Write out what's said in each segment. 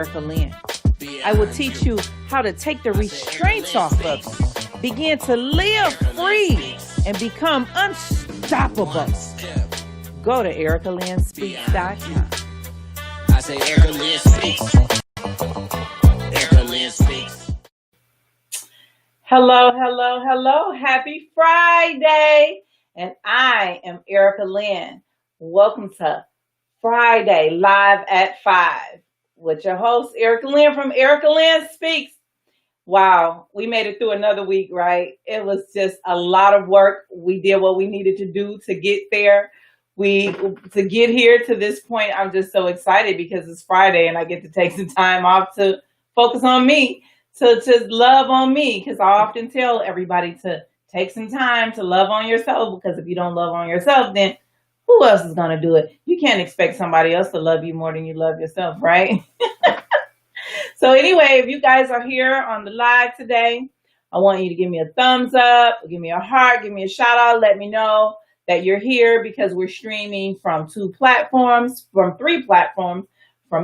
Erica Lynn. I will teach you how to take the restraints off of you, begin to live free, and become unstoppable. Go to EricaLynnSpeaks.com. I say Erica Lynn Speaks. Erica Lynn Speaks. Hello, hello, hello. Happy Friday. And I am Erica Lynn. Welcome to Friday Live at 5 with your host, Erica Lynn from Erica Lynn Speaks. Wow, we made it through another week, right? It was just a lot of work. We did what we needed to do to get there. To get here to this point, I'm just so excited because it's Friday and I get to take some time off to focus on me, to love on me, because I often tell everybody to take some time to love on yourself, because if you don't love on yourself, then who else is going to do it? You can't expect somebody else to love you more than you love yourself, right? So anyway, if you guys are here on the live today, I want you to give me a thumbs up, give me a heart, give me a shout out, let me know that you're here, because we're streaming from three platforms, from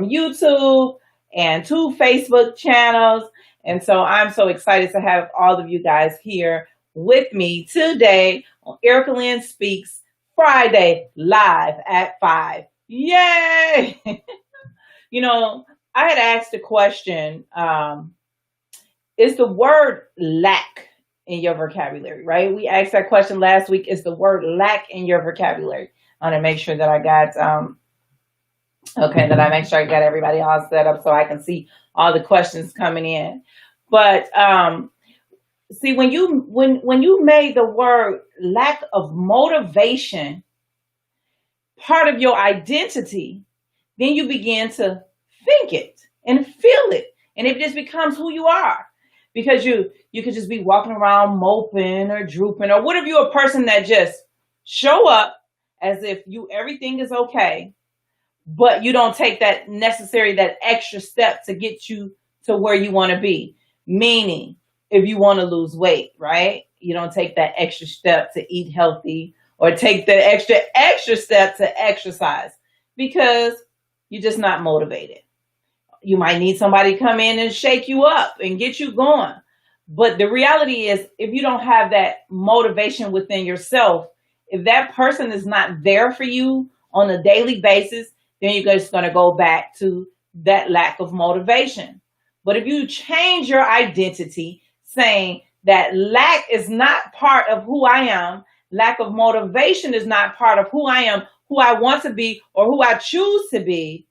YouTube and 2 Facebook channels. And so I'm so excited to have all of you guys here with me today on Erica Lynn Speaks Friday Live at 5. Yay! You know, I had asked a question, is the word lack in your vocabulary, right? We asked that question last week. Is the word lack in your vocabulary? I want to make sure that I got, everybody all set up so I can see all the questions coming in. But see, when you made the word lack of motivation part of your identity, then you begin to think it and feel it, and it just becomes who you are. Because you could just be walking around moping or drooping, or what if you're a person that just show up as if everything is okay, but you don't take that extra step to get you to where you want to be. Meaning, if you want to lose weight, right? You don't take that extra step to eat healthy, or take the extra step to exercise, because you're just not motivated. You might need somebody to come in and shake you up and get you going. But the reality is, if you don't have that motivation within yourself, if that person is not there for you on a daily basis, then you're just going to go back to that lack of motivation. But if you change your identity, saying that lack is not part of who I am, lack of motivation is not part of who I am, who I want to be, or who I choose to be,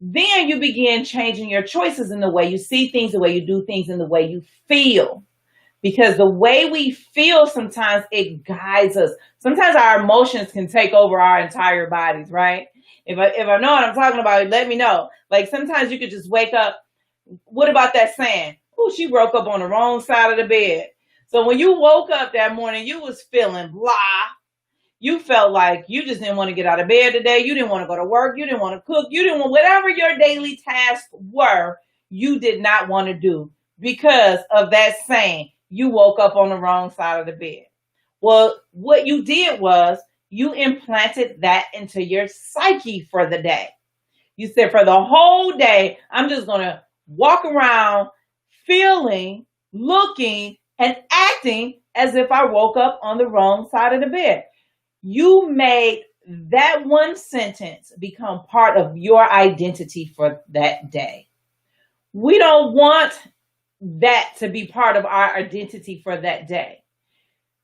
then you begin changing your choices in the way you see things, the way you do things, and the way you feel. Because the way we feel, sometimes it guides us. Sometimes our emotions can take over our entire bodies, right? If I know what I'm talking about, let me know. Like, sometimes you could just wake up. What about that saying? Oh, she woke up on the wrong side of the bed. So when you woke up that morning, you was feeling blah. You felt like you just didn't want to get out of bed today. You didn't want to go to work. You didn't want to cook. You didn't want, whatever your daily tasks were, you did not want to do, because of that saying, you woke up on the wrong side of the bed. Well, what you did was you implanted that into your psyche for the day. You said, for the whole day, I'm just going to walk around feeling, looking, and acting as if I woke up on the wrong side of the bed. You made that one sentence become part of your identity for that day. We don't want that to be part of our identity for that day.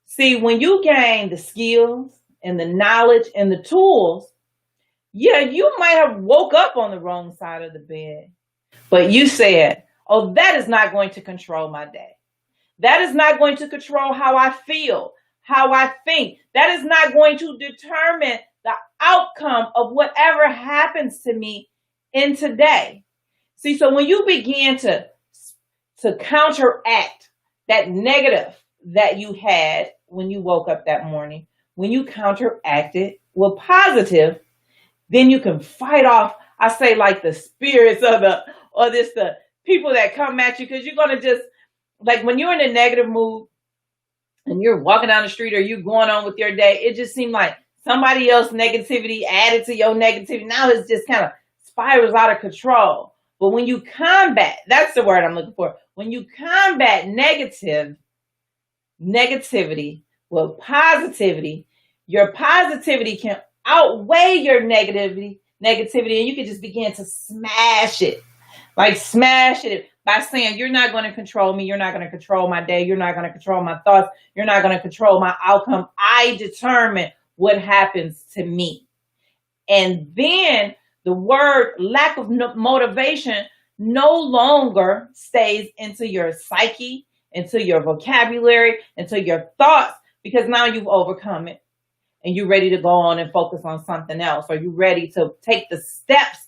See, when you gain the skills and the knowledge and the tools, yeah, you might have woke up on the wrong side of the bed, but you said, oh, that is not going to control my day. That is not going to control how I feel, how I think. That is not going to determine the outcome of whatever happens to me in today. See, so when you begin to counteract that negative that you had when you woke up that morning, when you counteract it with positive, then you can fight off, I say, like the spirits of the people that come at you, because you're going to just, like, when you're in a negative mood, and you're walking down the street or you're going on with your day, it just seemed like somebody else's negativity added to your negativity. Now it's just kind of spirals out of control. But when you combat, that's the word I'm looking for. When you combat negativity with positivity, your positivity can outweigh your negativity, and you can just begin to smash it. Like smash it by saying, you're not going to control me. You're not going to control my day. You're not going to control my thoughts. You're not going to control my outcome. I determine what happens to me. And then the word lack of motivation no longer stays into your psyche, into your vocabulary, into your thoughts, because now you've overcome it and you're ready to go on and focus on something else, or you're ready to take the steps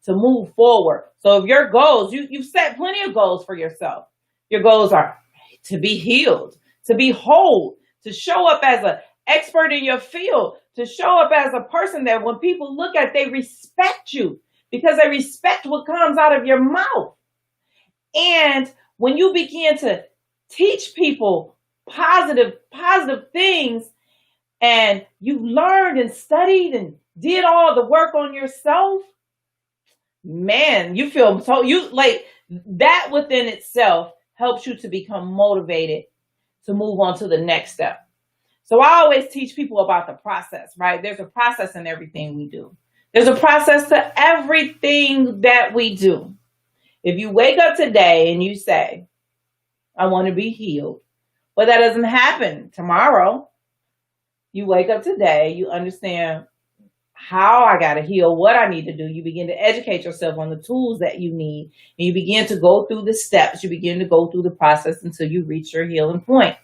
to move forward. So if your goals, you've set plenty of goals for yourself. Your goals are to be healed, to be whole, to show up as an expert in your field, to show up as a person that when people look at, they respect you because they respect what comes out of your mouth. And when you begin to teach people positive things, and you learned and studied and did all the work on yourself, man, you feel so, you like that within itself helps you to become motivated to move on to the next step. So I always teach people about the process, right? There's a process in everything we do. There's a process to everything that we do. If you wake up today and you say, I want to be healed, but that doesn't happen tomorrow. You wake up today, you understand how I got to heal, what I need to do. You begin to educate yourself on the tools that you need, and you begin to go through the steps. You begin to go through the process until you reach your healing point.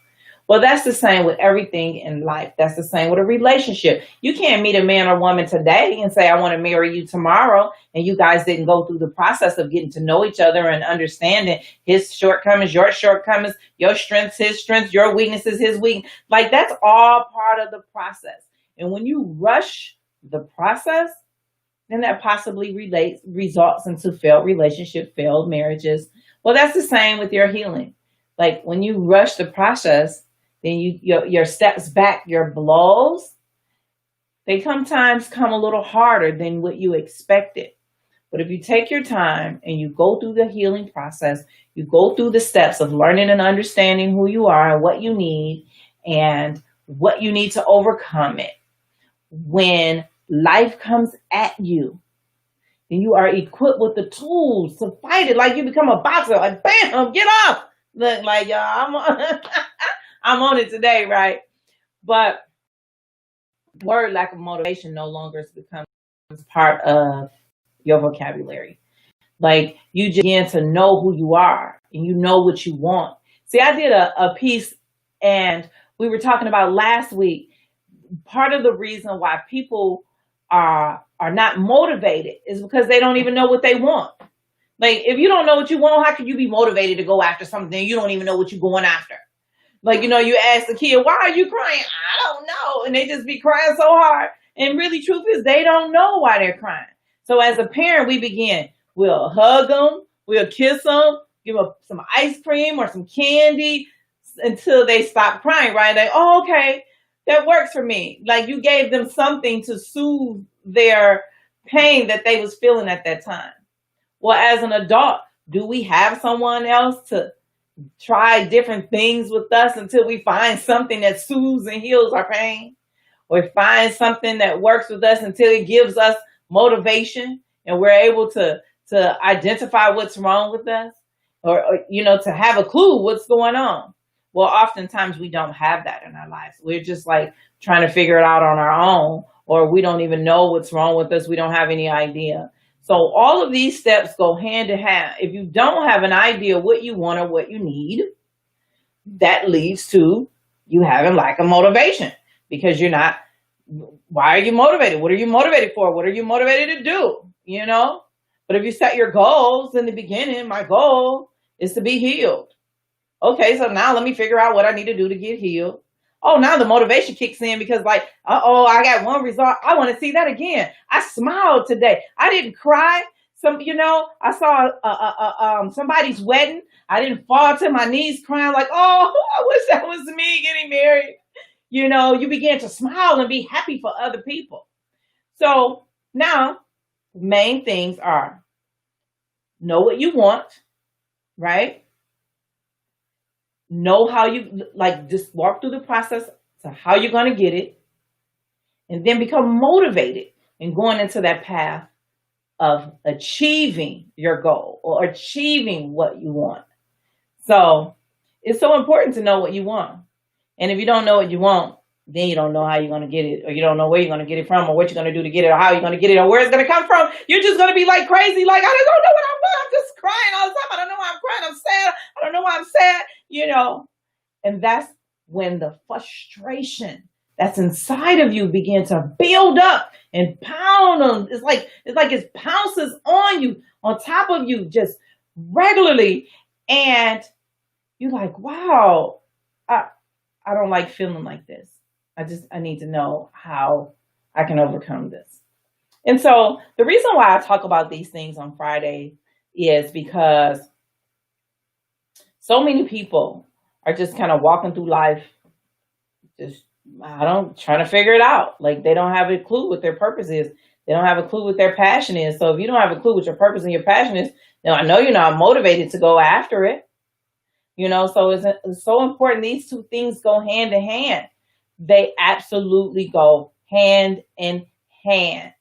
Well, that's the same with everything in life. That's the same with a relationship. You can't meet a man or woman today and say, I want to marry you tomorrow. And you guys didn't go through the process of getting to know each other and understanding his shortcomings, your shortcomings, your strengths, his strengths, your weaknesses, his weakness. Like that's all part of the process. And when you rush the process, then that possibly results into failed relationships, failed marriages. Well, that's the same with your healing. Like when you rush the process, then your steps back, your blows, they sometimes come a little harder than what you expected. But if you take your time and you go through the healing process, you go through the steps of learning and understanding who you are and what you need and what you need to overcome it. When life comes at you, then you are equipped with the tools to fight it. Like you become a boxer, like bam, get off. Look, like y'all, I'm on it today, right? But word lack of motivation no longer becomes part of your vocabulary. Like you just begin to know who you are and you know what you want. See, I did a piece and we were talking about last week, part of the reason why people are not motivated is because they don't even know what they want. Like if you don't know what you want, how can you be motivated to go after something you don't even know what you're going after? Like, you know, you ask the kid, why are you crying? I don't know. And they just be crying so hard. And really, truth is, they don't know why they're crying. So as a parent, we'll hug them, we'll kiss them, give them some ice cream or some candy until they stop crying, right? Like, oh, okay, that works for me. Like you gave them something to soothe their pain that they was feeling at that time. Well, as an adult, do we have someone else to try different things with us until we find something that soothes and heals our pain, or find something that works with us until it gives us motivation and we're able to identify what's wrong with us, or you know, to have a clue what's going on? Well, oftentimes we don't have that in our lives. We're just like trying to figure it out on our own, or we don't even know what's wrong with us. We don't have any idea. So all of these steps go hand in hand. If you don't have an idea what you want or what you need, that leads to you having lack of motivation because you're not, why are you motivated? What are you motivated for? What are you motivated to do? You know? But if you set your goals in the beginning, my goal is to be healed. Okay, so now let me figure out what I need to do to get healed. Oh, now the motivation kicks in because like, I got one result. I want to see that again. I smiled today. I didn't cry. I saw somebody's wedding. I didn't fall to my knees crying like, oh, I wish that was me getting married. You know, you begin to smile and be happy for other people. So now main things are know what you want, right? Know how you like, just walk through the process to how you're going to get it, and then become motivated in going into that path of achieving your goal or achieving what you want. So it's so important to know what you want. And if you don't know what you want, then you don't know how you're going to get it, or you don't know where you're going to get it from, or what you're going to do to get it, or how you're going to get it, or where it's going to come from. You're just going to be like crazy, like, I don't know what I want. I'm just crying all the time. I don't know why I'm crying. I'm sad. I don't know why I'm sad. And that's when the frustration that's inside of you begin to build up and pound on. It's like it pounces on you, on top of you, just regularly. And you're like, wow, I don't like feeling like this. I need to know how I can overcome this. And so the reason why I talk about these things on Friday is because so many people are just kind of walking through life, just, trying to figure it out. Like, they don't have a clue what their purpose is. They don't have a clue what their passion is. So if you don't have a clue what your purpose and your passion is, then I know you're not motivated to go after it. So it's so important. These two things go hand in hand. They absolutely go hand in hand.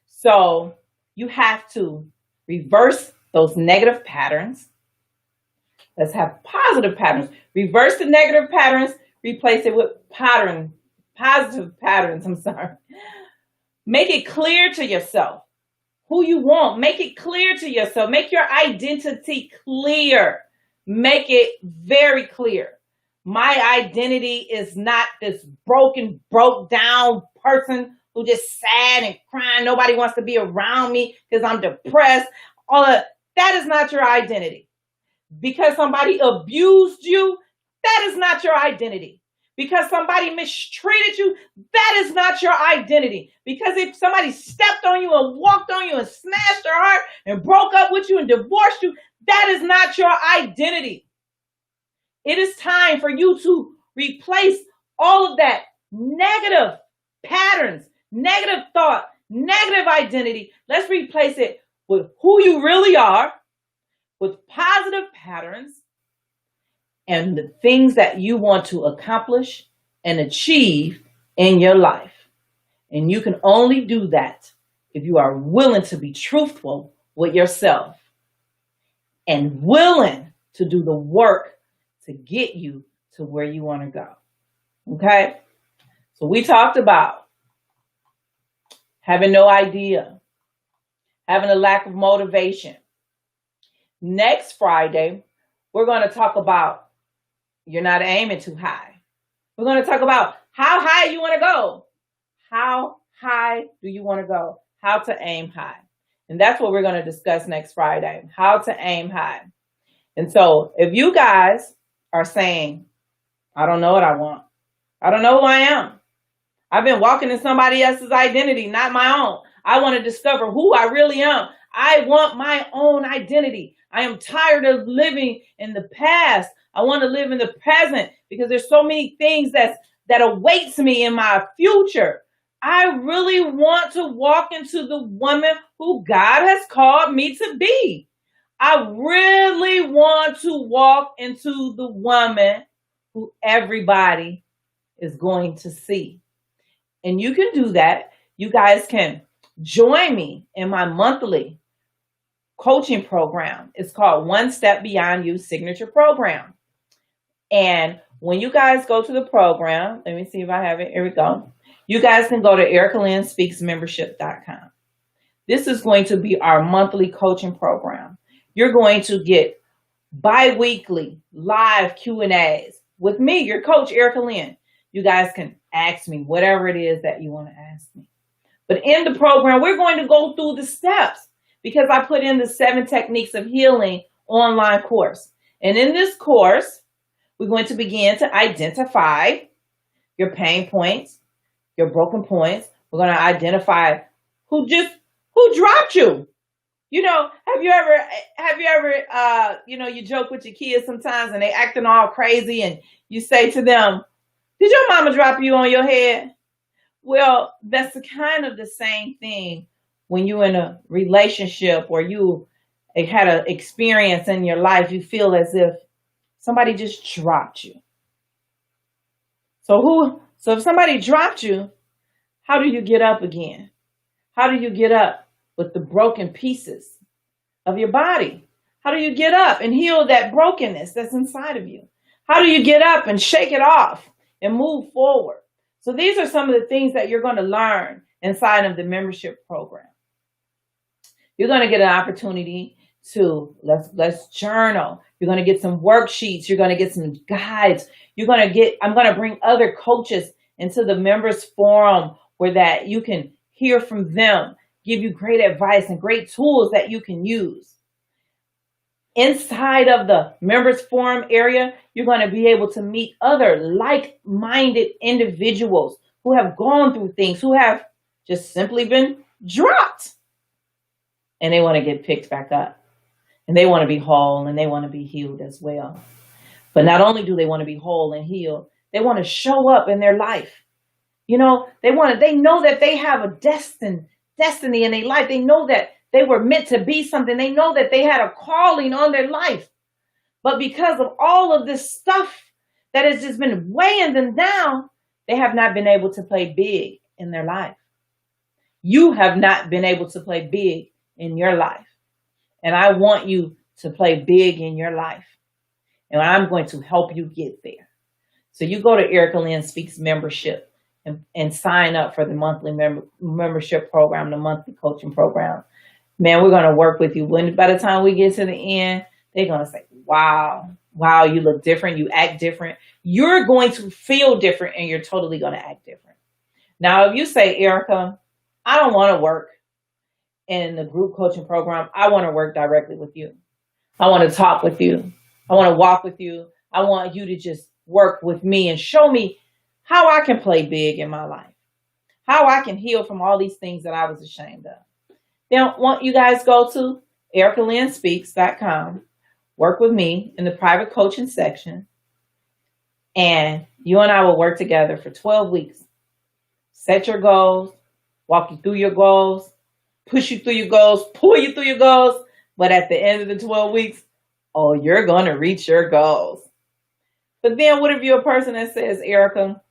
So you have to reverse those negative patterns. Let's have positive patterns. Reverse the negative patterns, replace it with positive patterns. Make it clear to yourself who you want. Make it clear to yourself. Make your identity clear. Make it very clear. My identity is not this broke down person who just sad and crying. Nobody wants to be around me because I'm depressed. All of that is not your identity. Because somebody abused you, that is not your identity. Because somebody mistreated you, that is not your identity. Because if somebody stepped on you and walked on you and smashed their heart and broke up with you and divorced you, that is not your identity. It is time for you to replace all of that negative patterns, negative thought, negative identity. Let's replace it with who you really are, with positive patterns, and the things that you want to accomplish and achieve in your life. And you can only do that if you are willing to be truthful with yourself and willing to do the work to get you to where you want to go. Okay? So we talked about having no idea, having a lack of motivation. Next Friday, we're going to talk about you're not aiming too high. We're going to talk about how high you want to go. How high do you want to go? How to aim high. And that's what we're going to discuss next Friday, how to aim high. And so if you guys are saying, I don't know what I want. I don't know who I am. I've been walking in somebody else's identity, not my own. I want to discover who I really am. I want my own identity. I am tired of living in the past. I want to live in the present because there's so many things that awaits me in my future. I really want to walk into the woman who God has called me to be. I really want to walk into the woman who everybody is going to see. And you can do that. You guys can join me in my monthly coaching program. It's called One Step Beyond You Signature Program. And when you guys go to the program, let me see if I have it. Here we go. You guys can go to EricaLynnSpeaksMembership.com. This is going to be our monthly coaching program. You're going to get bi-weekly live Q&As with me, your coach, Erica Lynn. You guys can ask me whatever it is that you want to ask me. But in the program, we're going to go through the steps because I put in the 7 Techniques of Healing online course. And in this course, we're going to begin to identify your pain points, your broken points. We're going to identify who dropped you. Have you ever, you joke with your kids sometimes and they acting all crazy and you say to them, did your mama drop you on your head? Well, that's kind of the same thing when you're in a relationship or you had an experience in your life, you feel as if somebody just dropped you. So if somebody dropped you, how do you get up again? How do you get up with the broken pieces of your body? How do you get up and heal that brokenness that's inside of you? How do you get up and shake it off and move forward? So these are some of the things that you're going to learn inside of the membership program. You're going to get an opportunity to let's journal. You're going to get some worksheets. You're going to get some guides. I'm going to bring other coaches into the members forum where that you can hear from them, give you great advice and great tools that you can use. Inside of the members forum area, you're going to be able to meet other like-minded individuals who have gone through things, who have just simply been dropped. And they want to get picked back up. And they want to be whole and they want to be healed as well. But not only do they want to be whole and healed, they want to show up in their life. You know, they know that they have a destiny in their life. They know that they were meant to be something. They know that they had a calling on their life. But because of all of this stuff that has just been weighing them down, they have not been able to play big in their life. You have not been able to play big in your life. And I want you to play big in your life. And I'm going to help you get there. So you go to Erica Lynn Speaks membership and sign up for the monthly membership program, the monthly coaching program. Man, we're going to work with you. By the time we get to the end, they're going to say, wow, you look different. You act different. You're going to feel different and you're totally going to act different. Now, if you say, Erica, I don't want to work in the group coaching program. I want to work directly with you. I want to talk with you. I want to walk with you. I want you to just work with me and show me how I can play big in my life, how I can heal from all these things that I was ashamed of. Then want you guys go to ericalynnspeaks.com, work with me in the private coaching section, and you and I will work together for 12 weeks. Set your goals, walk you through your goals, push you through your goals, pull you through your goals. But at the end of the 12 weeks, you're going to reach your goals. But then what if you're a person that says, Erica,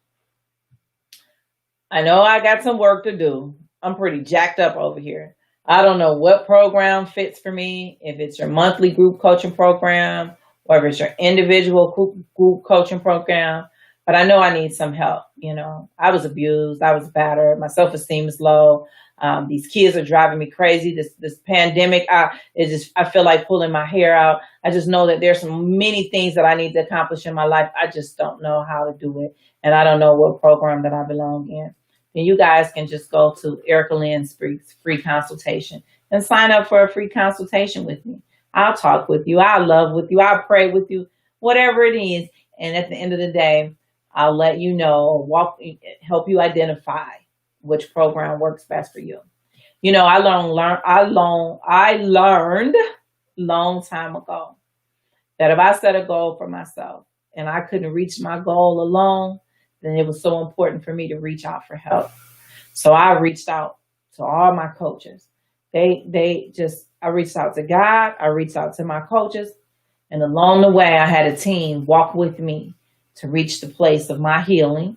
I know I got some work to do. I'm pretty jacked up over here. I don't know what program fits for me, if it's your monthly group coaching program or if it's your individual group coaching program. But I know I need some help. You know, I was abused. I was battered. My self-esteem is low. These kids are driving me crazy. This pandemic, I feel like pulling my hair out. I just know that there's many things that I need to accomplish in my life. I just don't know how to do it. And I don't know what program that I belong in. And you guys can just go to Erica Lynn Speaks free consultation and sign up for a free consultation with me. I'll talk with you. I'll love with you. I'll pray with you, whatever it is. And at the end of the day, I'll let you know, help you identify which program works best for you. You know, I learned long time ago that if I set a goal for myself and I couldn't reach my goal alone, then it was so important for me to reach out for help. So I reached out to all my coaches. I reached out to God. I reached out to my coaches. And along the way, I had a team walk with me to reach the place of my healing,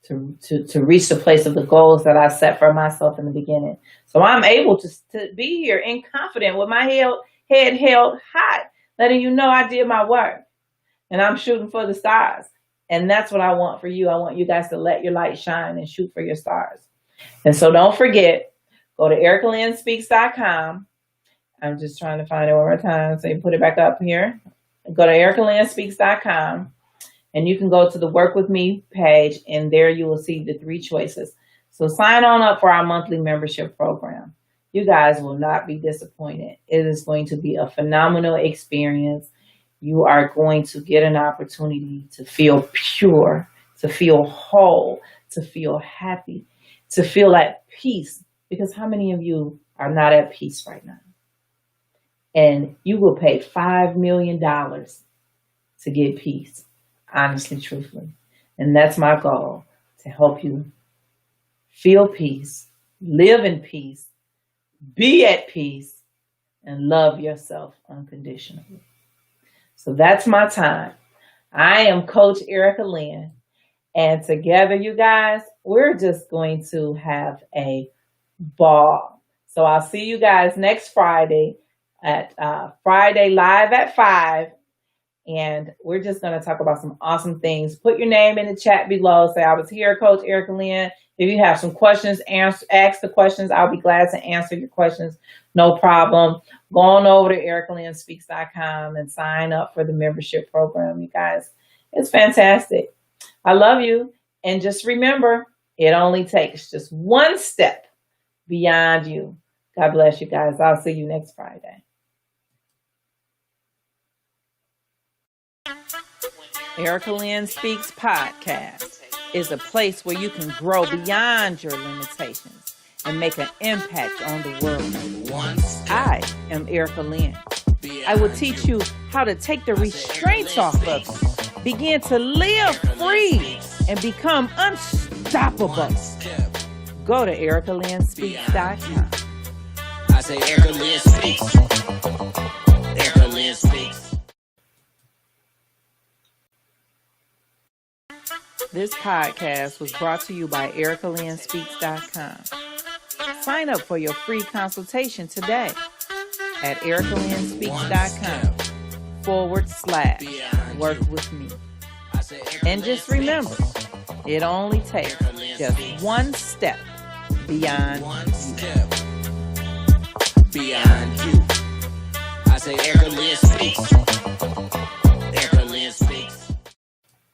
to reach the place of the goals that I set for myself in the beginning. So I'm able to be here and confident with my head held high, letting you know I did my work and I'm shooting for the stars. And that's what I want for you. I want you guys to let your light shine and shoot for your stars. And so don't forget, go to ericalynnspeaks.com. I'm just trying to find it one more time so you put it back up here. Go to ericalynnspeaks.com. And you can go to the Work With Me page, and there you will see the 3 choices. So sign on up for our monthly membership program. You guys will not be disappointed. It is going to be a phenomenal experience. You are going to get an opportunity to feel pure, to feel whole, to feel happy, to feel at peace. Because how many of you are not at peace right now? And you will pay $5 million to get peace. Honestly, truthfully. And that's my goal, to help you feel peace, live in peace, be at peace, and love yourself unconditionally. So that's my time. I am Coach Erica Lynn, and together, you guys, we're just going to have a ball. So I'll see you guys next Friday at Friday Live at 5. And we're just going to talk about some awesome things. Put your name in the chat below. Say, I was here, Coach Erica Lynn. If you have some questions, ask the questions. I'll be glad to answer your questions. No problem. Go on over to ericalynnspeaks.com and sign up for the membership program, you guys. It's fantastic. I love you. And just remember, it only takes just one step beyond you. God bless you guys. I'll see you next Friday. Erica Lynn Speaks Podcast is a place where you can grow beyond your limitations and make an impact on the world. I am Erica Lynn. I will teach you how to take the restraints off of you, begin to live free, and become unstoppable. Go to ericalynnspeaks.com. I say Erica Lynn Speaks. Erica Lynn Speaks. This podcast was brought to you by ericalynnspeaks.com. Sign up for your free consultation today at ericalynnspeaks.com/work with me. And just remember, it only takes just one step beyond beyond you. I say Erica Lynn Speaks. Erica Lynn Speaks.